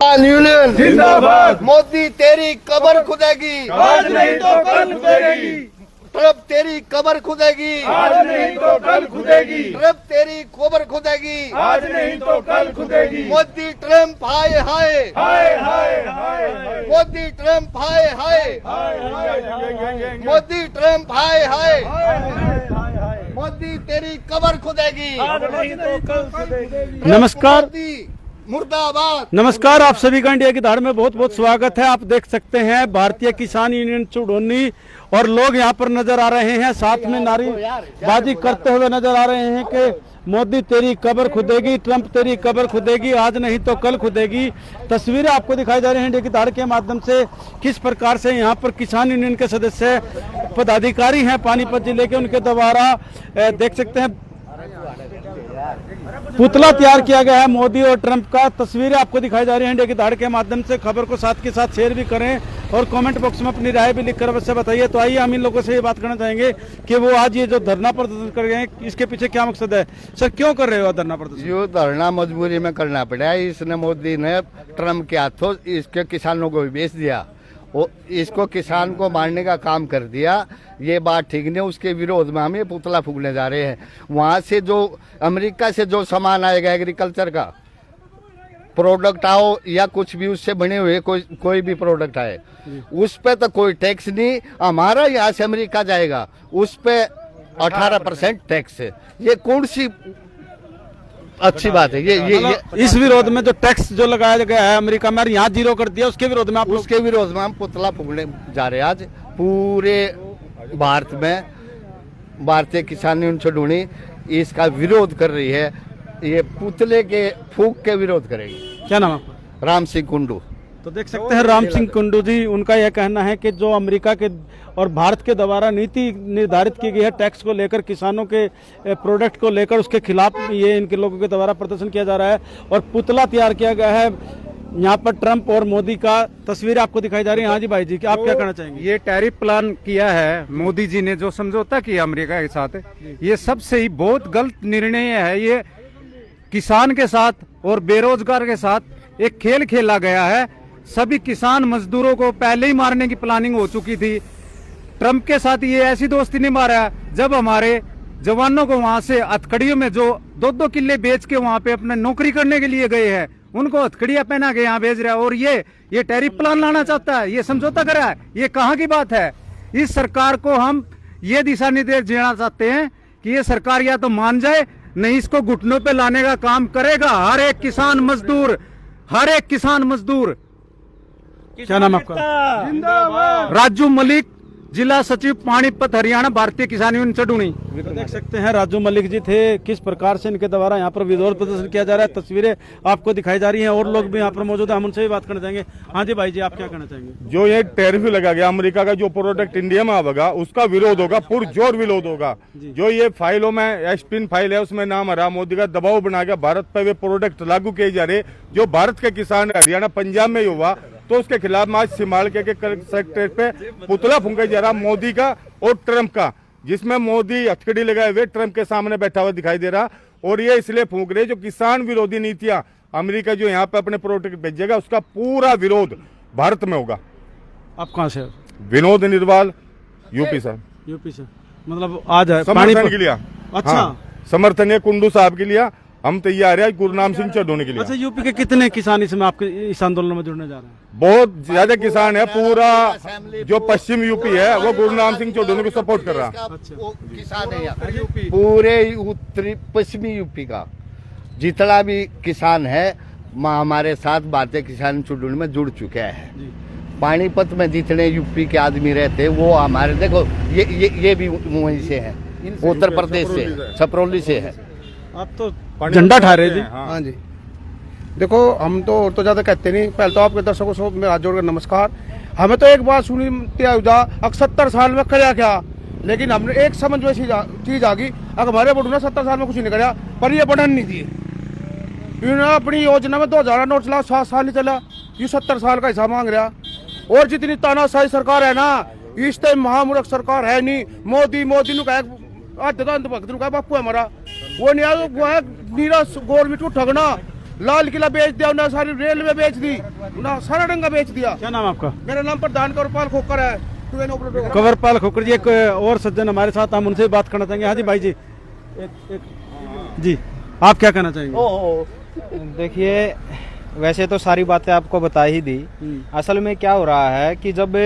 Union जिंदाबाद। मोदी तेरी कब्र खुदेगी, आज नहीं तो कल खुदेगी, ट्रम्प तेरी कब्र खुदेगी, आज नहीं तो कल खुदेगी, ट्रम्प तेरी कब्र खुदेगी, आज नहीं तो कल खुदेगी। मोदी ट्रम्प हाय हाय, हाय हाय हाय हाय मोदी ट्रम्प हाय हाय, हाय हाय मोदी ट्रम्प हाय हाय, हाय। मोदी तेरी कब्र खुदेगी, आज नहीं तो कल खुदेगी। नमस्कार। मोदी मुर्दाबाद। नमस्कार, आप सभी का इंडिया की धार में बहुत बहुत स्वागत है। आप देख सकते हैं भारतीय किसान यूनियन चुड़ोनी और लोग यहाँ पर नजर आ रहे हैं, साथ में नारेबाजी करते हुए नजर आ रहे हैं कि मोदी तेरी कब्र खुदेगी, ट्रंप तेरी कब्र खुदेगी, आज नहीं तो कल खुदेगी। तस्वीरें आपको दिखाई जा रही हैं इंडिया की धार के माध्यम से, किस प्रकार से यहाँ पर किसान यूनियन के सदस्य पदाधिकारी हैं पानीपत जिले के, उनके द्वारा देख सकते हैं पुतला तैयार किया गया है मोदी और ट्रंप का। तस्वीरें आपको दिखाई जा रही हैं इंडिया की धार के माध्यम से। खबर को साथ के साथ शेयर भी करें और कमेंट बॉक्स में अपनी राय भी लिखकर अवश्य बताइए। तो आइए हम इन लोगों से ये बात करना चाहेंगे कि वो आज ये जो धरना प्रदर्शन कर रहे हैं, इसके पीछे क्या मकसद है? सर, क्यों कर रहे हो धरना प्रदर्शन? यो धरना मजबूरी में करना पड़ा है। इसने मोदी ने ट्रम्प के हाथों इसके किसानों को भी बेच दिया, वो इसको किसान को मारने का काम कर दिया। ये बात ठीक नहीं, उसके विरोध में हम ये पुतला फूकने जा रहे हैं। वहाँ से जो अमेरिका से जो सामान आएगा, एग्रीकल्चर का प्रोडक्ट आओ या कुछ भी उससे बने हुए कोई भी प्रोडक्ट आए, उस पे तो कोई टैक्स नहीं। हमारा यहाँ से अमेरिका जाएगा, उस पे 18% टैक्स है। ये कौन सी अच्छी बात है? ये इस विरोध में जो टैक्स जो लगाया गया है अमेरिका में, यहाँ जीरो कर दिया, उसके विरोध में आप उसके विरोध में हम पुतला फूकने जा रहे हैं। आज पूरे भारत में भारतीय किसान यूनियन चुड़ोनी इसका विरोध कर रही है। ये पुतले के फूक के विरोध करेगी। क्या नाम है आपका? राम सिंह कुंडू। तो देख सकते हैं राम सिंह कुंडू जी, उनका यह कहना है कि जो अमेरिका के और भारत के द्वारा नीति निर्धारित की गई है टैक्स को लेकर, किसानों के प्रोडक्ट को लेकर, उसके खिलाफ ये इनके लोगों के द्वारा प्रदर्शन किया जा रहा है और पुतला तैयार किया गया है यहाँ पर ट्रंप और मोदी का। तस्वीर आपको दिखाई जा रही है। हाँ जी भाई जी, आप क्या कहना चाहेंगे? ये टैरिफ प्लान किया है मोदी जी ने, जो समझौता किया अमेरिका के साथ, ये सबसे ही बहुत गलत निर्णय है। ये किसान के साथ और बेरोजगार के साथ एक खेल खेला गया है। सभी किसान मजदूरों को पहले ही मारने की प्लानिंग हो चुकी थी। ट्रंप के साथ ये ऐसी दोस्ती नहीं मारा जब हमारे जवानों को वहां से हथकड़ियों में जो 2-2 किले बेच के वहां पे अपने नौकरी करने के लिए गए हैं, उनको हथकड़ियां पहना के यहाँ भेज रहा है। और ये टैरिफ प्लान लाना चाहता है, ये समझौता करा है। ये कहाँ की बात है? इस सरकार को हम ये दिशा निर्देश देना चाहते हैं कि ये सरकार या तो मान जाए, नहीं इसको घुटनों पे लाने का काम करेगा हर एक किसान मजदूर, हर एक किसान मजदूर। क्या नाम आपका? राजू मलिक, जिला सचिव पानीपत हरियाणा, भारतीय किसान यूनियन चुड़ोनी। तो देख सकते हैं राजू मलिक जी थे, किस प्रकार से इनके द्वारा यहाँ पर विरोध प्रदर्शन किया जा रहा है। तस्वीरें आपको दिखाई जा रही हैं और लोग भी यहाँ पर मौजूद है, हम उनसे भी बात करना चाहेंगे। हाँ जी भाई जी, आप क्या कहना चाहेंगे? जो ये टैरिफ लगा गया अमेरिका का, जो प्रोडक्ट इंडिया में आवेगा उसका विरोध होगा, पुरजोर विरोध होगा। जो ये फाइलों में एस्पिन फाइल है, उसमें नाम हरा मोदी का दबाव बना के भारत पर वे प्रोडक्ट लागू किए जा रहे, जो भारत के किसान हरियाणा पंजाब में ही हुआ, तो उसके खिलाफ आज सिमाल के सेक्टर पे पुतला फूंका जा रहा मोदी का और ट्रंप का, जिसमें मोदी हथकड़ी लगाए हुए ट्रंप के सामने बैठा हुआ दिखाई दे रहा। और ये इसलिए फूंक रहे जो किसान विरोधी नीतियां अमेरिका जो यहाँ पे अपने प्रोडक्ट भेजेगा, उसका पूरा विरोध भारत में होगा। आप कहाँ से? विनोद निर्वाल, यूपी से। यूपी से, मतलब आज है समर्थन के लिए। अच्छा, हाँ, समर्थन है कुंडू साहब के लिए। हम तैयार है गुरुनाम सिंह चुड़ोनी के लिए। अच्छा, यूपी के कितने किसान इसमें आपके इस आंदोलन में जुड़ने जा रहे हैं? बहुत ज्यादा किसान है। पूरा जो पश्चिम यूपी है वो गुरुनाम सिंह चुड़ोनी को सपोर्ट कर रहा है। वो किसान है यहाँ पूरे उत्तरी पश्चिमी यूपी का जितना भी किसान है हमारे साथ भारतीय किसान चुड़ोनी में जुड़ चुके हैं। पानीपत में जितने यूपी के आदमी रहते वो हमारे, देखो ये भी वहीं से है, उत्तर प्रदेश से, छपरौली से है। आप तो झंडा ठा रहे जी। हाँ जी, देखो हम तो और तो ज्यादा कहते नहीं। पहले तो आपके दर्शकों को मेरा हाथ जोड़कर नमस्कार। हमें तो एक बात सुनी 70 साल में कराया क्या, लेकिन हमने एक समझ में चीज आ गई, अगर हमारे बड़ू ने 70 साल में कुछ नहीं कराया, पर ये बढ़न नहीं दिए। इन्होंने अपनी योजना में 2000 नोट चला, 7 साल नहीं चला, ये 70 साल का हिसाब मांग रहा। और जितनी तानाशाही सरकार है ना, इस टाइम महामूर्ख सरकार है नहीं। मोदी नु कहे भक्त नु कहे बापू है हमारा, वो नहीं वो है नीरा गवर्नमेंट को ठगना। लाल किला बेच दिया उन्होंने, सारी रेलवे बेच दी उन्होंने, सारा डंगा बेच दिया। क्या नाम आपका? मेरा नाम प्रधान कवरपाल खोकर है, ट्रेन ऑपरेटर। कंवरपाल खोकर जी, एक और सज्जन हमारे साथ, हम उनसे बात करना चाहेंगे। हाँ जी भाई जी, जी आप क्या कहना चाहेंगे? देखिए, वैसे तो सारी बातें आपको बता ही दी। असल में क्या हो रहा है कि जब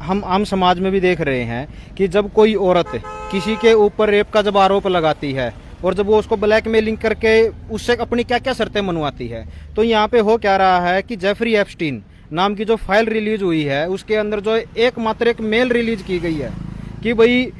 हम आम समाज में भी देख रहे हैं कि जब कोई औरत किसी के ऊपर रेप का जब आरोप लगाती है और जब वो उसको ब्लैकमेलिंग करके उससे अपनी क्या क्या शर्तें मनवाती है, तो यहाँ पे हो क्या रहा है कि जेफरी एप्स्टीन नाम की जो फाइल रिलीज हुई है उसके अंदर जो एकमात्र एक मेल रिलीज की गई है कि भाई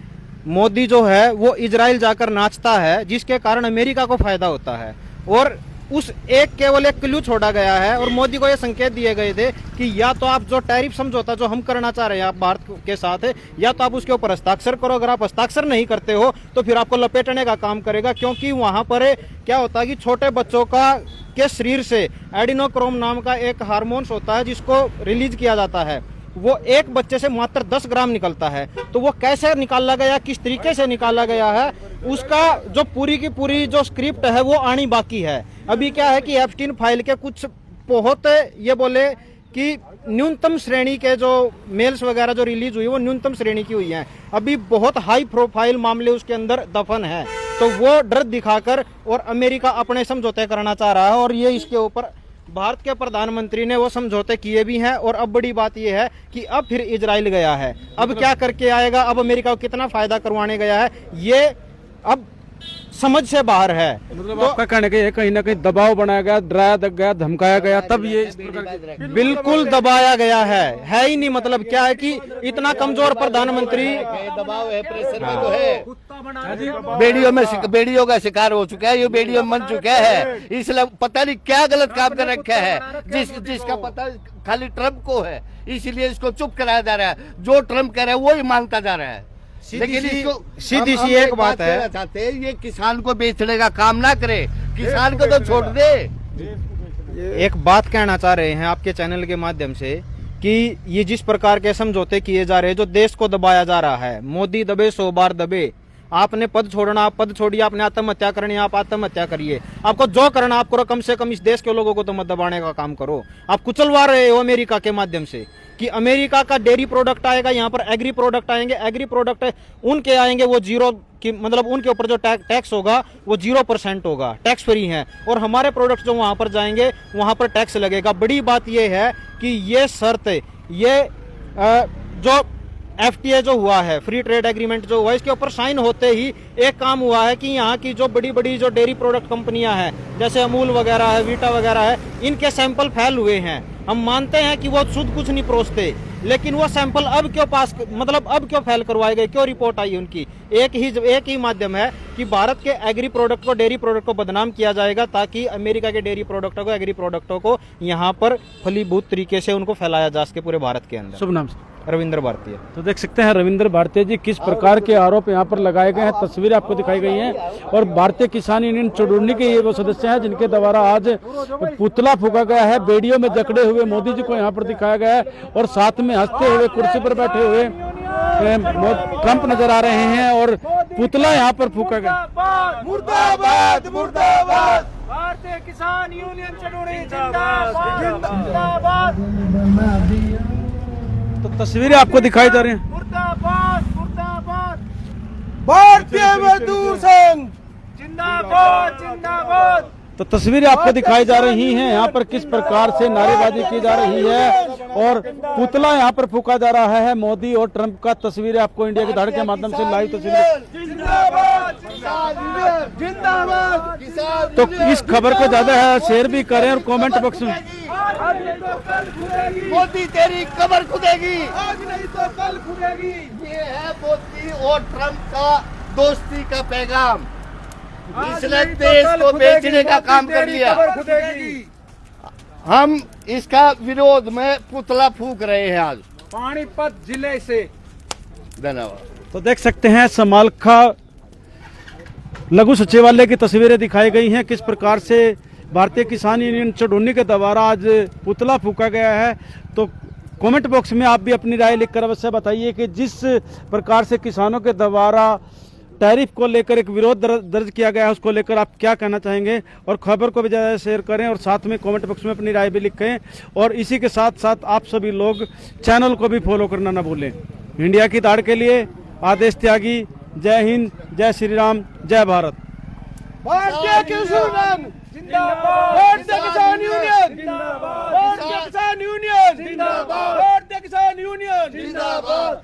मोदी जो है वो इजराइल जाकर नाचता है, जिसके कारण अमेरिका को फायदा होता है। और उस केवल एक क्लू छोड़ा गया है और मोदी को ये संकेत दिए गए थे कि या तो आप जो टैरिफ समझौता जो हम करना चाह रहे हैं आप भारत के साथ, या तो आप उसके ऊपर हस्ताक्षर करो, अगर आप हस्ताक्षर नहीं करते हो तो फिर आपको लपेटने का काम करेगा। क्योंकि वहां पर क्या होता है कि छोटे बच्चों के शरीर से एडिनोक्रोम नाम का एक हार्मोन्स होता है जिसको रिलीज किया जाता है, वो एक बच्चे से मात्र 10 ग्राम निकलता है। तो वो कैसे निकाला गया, किस तरीके से निकाला गया है, उसका जो पूरी की पूरी जो स्क्रिप्ट है वो आनी बाकी है। अभी क्या है कि एप्स्टीन फाइल के कुछ बहुत ये बोले कि न्यूनतम श्रेणी के जो मेल्स वगैरह जो रिलीज हुई वो न्यूनतम श्रेणी की हुई हैं। अभी बहुत हाई प्रोफाइल मामले उसके अंदर दफन है, तो वो डर दिखाकर और अमेरिका अपने समझौते करना चाह रहा है। और ये इसके ऊपर भारत के प्रधानमंत्री ने वो समझौते किए भी हैं। और अब बड़ी बात यह है कि अब फिर इजराइल गया है, अब क्या करके आएगा, अब अमेरिका को कितना फायदा करवाने गया है, ये अब समझ से बाहर है। मतलब आपका कहने का ये कहीं ना कहीं दबाव बनाया गया, डराया गया, धमकाया गया, तब ये इस प्रकार की बिल्कुल दबाया गया है ही नहीं। मतलब क्या है कि इतना कमजोर प्रधानमंत्री दबाव है, प्रेशर में तो है। बेड़ियों का शिकार हो चुका है, ये बेड़ियों में बन चुका है, इसलिए पता नहीं क्या गलत काम कर रखा है जिसका पता खाली ट्रम्प को है, इसलिए इसको चुप कराया जा रहा है। जो ट्रम्प कह रहा है वो ही मानता जा रहा है। लेकिन इसको सीधी सी एक बात है, चाहते हैं ये किसान को बेचने का काम ना करे, किसान को तो छोड़ दे। एक बात कहना चाह रहे हैं आपके चैनल के माध्यम से कि ये जिस प्रकार के समझौते किए जा रहे हैं, जो देश को दबाया जा रहा है, मोदी दबे 100 बार दबे। आपने पद छोड़ना, आप पद छोड़िए, आपने आत्महत्या करनी, आप आत्महत्या करिए, आपको जो करना आप करो, कम से कम इस देश के लोगों को तो मत दबाने का काम करो। आप कुचलवा रहे हो अमेरिका के माध्यम से कि अमेरिका का डेयरी प्रोडक्ट आएगा, यहाँ पर एग्री प्रोडक्ट आएंगे, एग्री प्रोडक्ट उनके आएंगे वो जीरो की, मतलब उनके ऊपर जो टैक्स होगा वो 0% होगा, टैक्स फ्री है। और हमारे प्रोडक्ट जो वहां पर जाएंगे वहां पर टैक्स लगेगा। बड़ी बात यह है कि ये शर्त, ये जो FTA जो हुआ है, फ्री ट्रेड एग्रीमेंट जो हुआ है, इसके ऊपर साइन होते ही एक काम हुआ है कि यहाँ की जो बड़ी बड़ी जो डेयरी प्रोडक्ट कंपनियां हैं, जैसे अमूल वगैरह है, वीटा वगैरह है, इनके सैंपल फैल हुए हैं। हम मानते हैं कि वो शुद्ध कुछ नहीं परोसते, लेकिन वो सैंपल अब क्यों पास, मतलब अब क्यों फैल करवाए गए, क्यों रिपोर्ट आई उनकी? एक ही माध्यम है कि भारत के एग्री प्रोडक्ट को, डेयरी प्रोडक्ट को बदनाम किया जाएगा, ताकि अमेरिका के डेयरी प्रोडक्टों को, एग्री प्रोडक्टों को यहाँ पर फलीभूत तरीके से उनको फैलाया जा सके पूरे भारत के अंदर। शुभ नाम से? रविंद्र भारतीय। तो देख सकते हैं रविंद्र भारतीय जी किस प्रकार के आरोप यहाँ पर लगाए गए हैं, तस्वीरें आपको दिखाई गई हैं। और भारतीय किसान यूनियन चुड़ूरनी के ये वो सदस्य हैं जिनके द्वारा आज पुतला फूका गया है, बेड़ियों में जकड़े हुए मोदी जी को यहाँ पर दिखाया गया है और साथ में हंसते हुए कुर्सी पर बैठे हुए ट्रंप नजर आ रहे हैं और पुतला यहाँ पर फूका गया। मुर्दाबाद मुर्दाबाद, भारतीय किसान यूनियन चुड़ूरनी जिंदाबाद। तो तस्वीरें आपको दिखाई जा रही हैं। मुर्दाबाद मुर्दाबाद, भारतीय मजदूर संघ जिंदाबाद जिंदाबाद। तो तस्वीरें आपको दिखाई जा रही हैं यहाँ पर किस प्रकार से नारेबाजी की जा रही है और पुतला यहाँ पर फूका जा रहा है मोदी और ट्रंप का। तस्वीरें आपको इंडिया की धड़ के माध्यम से लाइव तस्वीरें। जिंदाबाद जिंदाबाद किसान। तो इस खबर को ज्यादा शेयर भी करें और कमेंट बॉक्स में मोदी तेरी कमर खुदेगी, आज नहीं तो कल खुदेगी। ये है मोदी और ट्रंप का दोस्ती का पैगाम। इसने देश को बेचने का काम कर लिया। हम इसका विरोध में पुतला फूक रहे हैं आज पानीपत जिले से। धन्यवाद। तो देख सकते हैं समालखा लघु सचिवालय की तस्वीरें दिखाई गई हैं किस प्रकार से भारतीय किसान यूनियन चुड़ूरनी के द्वारा आज पुतला फूका गया है। तो कमेंट बॉक्स में आप भी अपनी राय लिखकर अवश्य बताइए कि जिस प्रकार से किसानों के द्वारा टैरिफ को लेकर एक विरोध दर्ज किया गया है, उसको लेकर आप क्या कहना चाहेंगे? और खबर को भी ज़्यादा शेयर करें और साथ में कमेंट बॉक्स में अपनी राय भी लिखें। और इसी के साथ साथ आप सभी लोग चैनल को भी फॉलो करना ना भूलें। इंडिया की दाढ़ के लिए आदेश त्यागी। जय हिंद, जय श्री राम, जय भारत। भारतीय किसान जिंदाबाद, भारतीय किसान यूनियन जिंदाबाद, भारतीय किसान यूनियन जिंदाबाद, भारतीय किसान यूनियन जिंदाबाद।